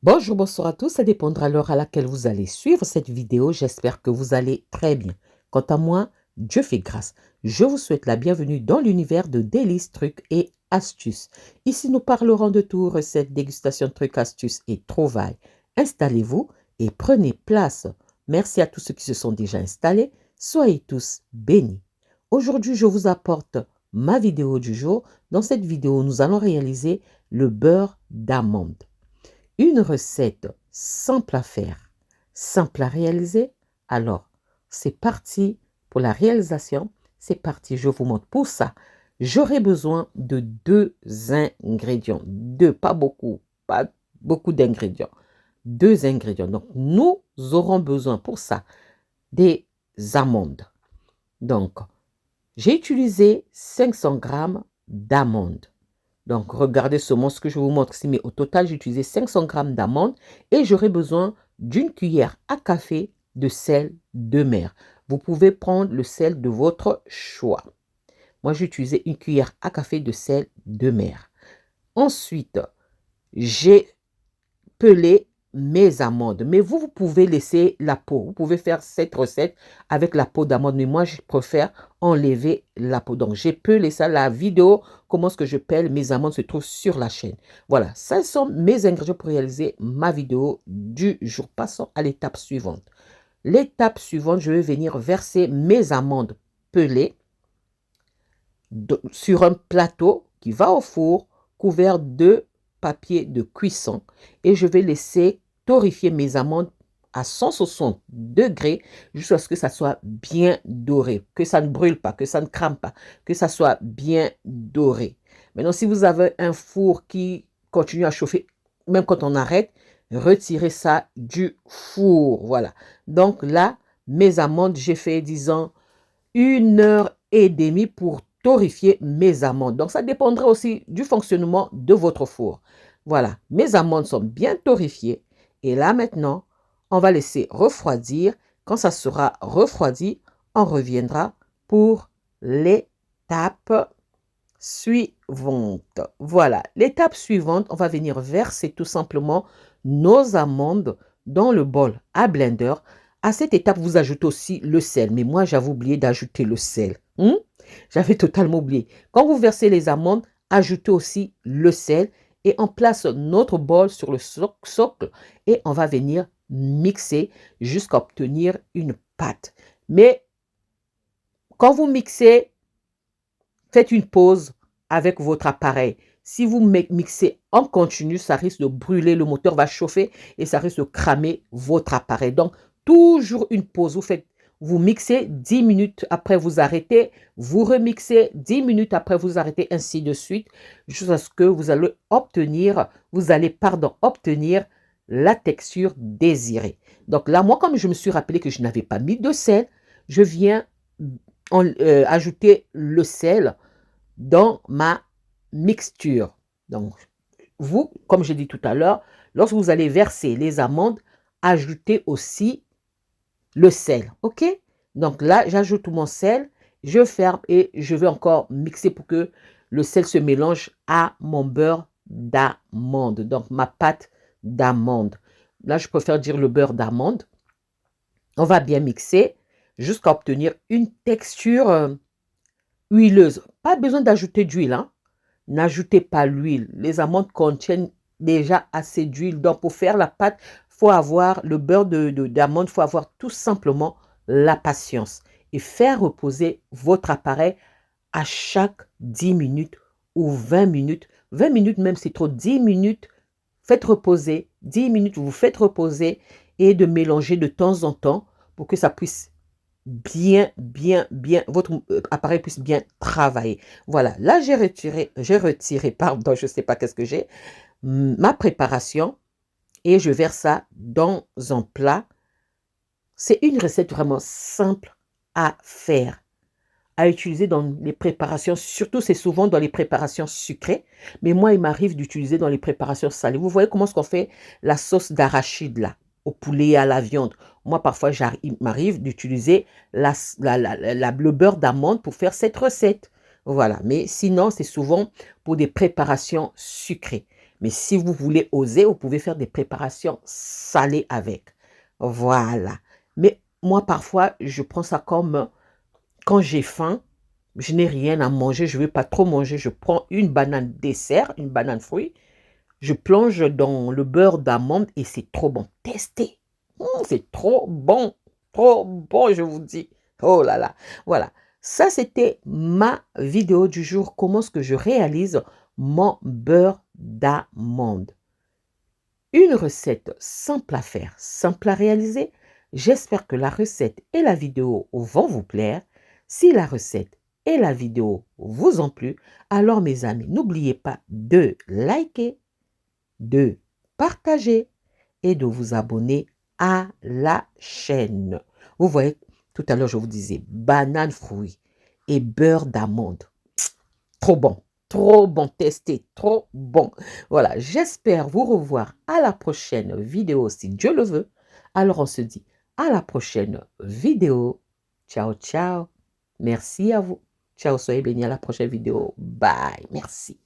Bonjour, bonsoir à tous, ça dépendra de l'heure à laquelle vous allez suivre cette vidéo. J'espère que vous allez très bien. Quant à moi, Dieu fait grâce. Je vous souhaite la bienvenue dans l'univers de délices, trucs et astuces. Ici, nous parlerons de tout, recettes, dégustations, trucs, astuces et trouvailles. Installez-vous et prenez place. Merci à tous ceux qui se sont déjà installés. Soyez tous bénis. Aujourd'hui, je vous apporte ma vidéo du jour. Dans cette vidéo, nous allons réaliser le beurre d'amande. Une recette simple à faire, simple à réaliser. Alors, c'est parti pour la réalisation. C'est parti, je vous montre. Pour ça, j'aurai besoin de deux ingrédients. Deux, pas beaucoup d'ingrédients. Deux ingrédients. Donc, nous aurons besoin pour ça des amandes. Donc, j'ai utilisé 500 grammes d'amandes. Donc, regardez seulement ce que je vous montre ici, mais au total, j'ai utilisé 500 grammes d'amandes et j'aurai besoin d'une cuillère à café de sel de mer. Vous pouvez prendre le sel de votre choix. Moi, j'ai utilisé une cuillère à café de sel de mer. Ensuite, j'ai pelé mes amandes. Mais vous pouvez laisser la peau. Vous pouvez faire cette recette avec la peau d'amande. Mais moi, je préfère enlever la peau. Donc, j'ai pelé ça. La vidéo, comment est-ce que je pèle mes amandes se trouve sur la chaîne. Voilà, ça sont mes ingrédients pour réaliser ma vidéo du jour. Passons à l'étape suivante. L'étape suivante, je vais venir verser mes amandes pelées sur un plateau qui va au four couvert de papier de cuisson et je vais laisser torréfier mes amandes à 160 degrés jusqu'à ce que ça soit bien doré, que ça ne brûle pas, que ça ne crame pas, que ça soit bien doré. Maintenant, si vous avez un four qui continue à chauffer, même quand on arrête, retirez ça du four. Voilà. Donc là, mes amandes, j'ai fait, disons, 1 heure et demie pour torréfier mes amandes. Donc, ça dépendra aussi du fonctionnement de votre four. Voilà, mes amandes sont bien torréfiées. Et là, maintenant, on va laisser refroidir. Quand ça sera refroidi, on reviendra pour l'étape suivante. Voilà, l'étape suivante, on va venir verser tout simplement nos amandes dans le bol à blender. À cette étape, vous ajoutez aussi le sel. Mais moi, j'avais oublié d'ajouter le sel. J'avais totalement oublié. Quand vous versez les amandes, ajoutez aussi le sel et on place notre bol sur le socle et on va venir mixer jusqu'à obtenir une pâte. Mais quand vous mixez, faites une pause avec votre appareil. Si vous mixez en continu, ça risque de brûler, le moteur va chauffer et ça risque de cramer votre appareil. Donc, toujours une pause. Vous mixez 10 minutes après vous arrêtez, vous remixez 10 minutes après vous arrêtez, ainsi de suite, jusqu'à ce que vous allez obtenir, obtenir la texture désirée. Donc là, moi, comme je me suis rappelé que je n'avais pas mis de sel, je viens ajouter le sel dans ma mixture. Donc, vous, comme je dis tout à l'heure, lorsque vous allez verser les amandes, ajoutez aussi le sel. OK? Donc là, j'ajoute mon sel, je ferme et je vais encore mixer pour que le sel se mélange à mon beurre d'amande. Donc, ma pâte d'amande. Là, je préfère dire le beurre d'amande. On va bien mixer jusqu'à obtenir une texture huileuse. Pas besoin d'ajouter d'huile, hein? N'ajoutez pas l'huile. Les amandes contiennent déjà assez d'huile. Donc, pour faire la pâte, il faut avoir le beurre d'amande, il faut avoir tout simplement la patience et faire reposer votre appareil à chaque 10 minutes ou 20 minutes. 20 minutes même, c'est trop. 10 minutes, faites reposer. 10 minutes, vous faites reposer et de mélanger de temps en temps pour que ça puisse votre appareil puisse bien travailler. Voilà, là j'ai retiré, pardon, je ne sais pas qu'est-ce que j'ai, ma préparation et je verse ça dans un plat. C'est une recette vraiment simple à faire, à utiliser dans les préparations, surtout c'est souvent dans les préparations sucrées, mais moi il m'arrive d'utiliser dans les préparations salées. Vous voyez comment est-ce qu'on fait la sauce d'arachide là, au poulet, à la viande. Moi parfois il m'arrive d'utiliser le beurre d'amande pour faire cette recette. Voilà, mais sinon c'est souvent pour des préparations sucrées. Mais si vous voulez oser, vous pouvez faire des préparations salées avec. Voilà. Mais moi, parfois, je prends ça comme quand j'ai faim, je n'ai rien à manger, je ne veux pas trop manger, je prends une banane dessert, une banane fruit, je plonge dans le beurre d'amande et c'est trop bon. Testez. C'est trop bon, je vous dis. Oh là là. Voilà. Ça, c'était ma vidéo du jour. Comment est-ce que je réalise mon beurre d'amande. Une recette simple à faire, simple à réaliser. J'espère que la recette et la vidéo vont vous plaire. Si la recette et la vidéo vous ont plu, alors mes amis, n'oubliez pas de liker, de partager et de vous abonner à la chaîne. Vous voyez, tout à l'heure, je vous disais banane fruits et beurre d'amande. Trop bon, testé, trop bon. Voilà, j'espère vous revoir à la prochaine vidéo si Dieu le veut. Alors on se dit à la prochaine vidéo. Ciao, ciao. Merci à vous. Ciao, soyez bénis à la prochaine vidéo. Bye, merci.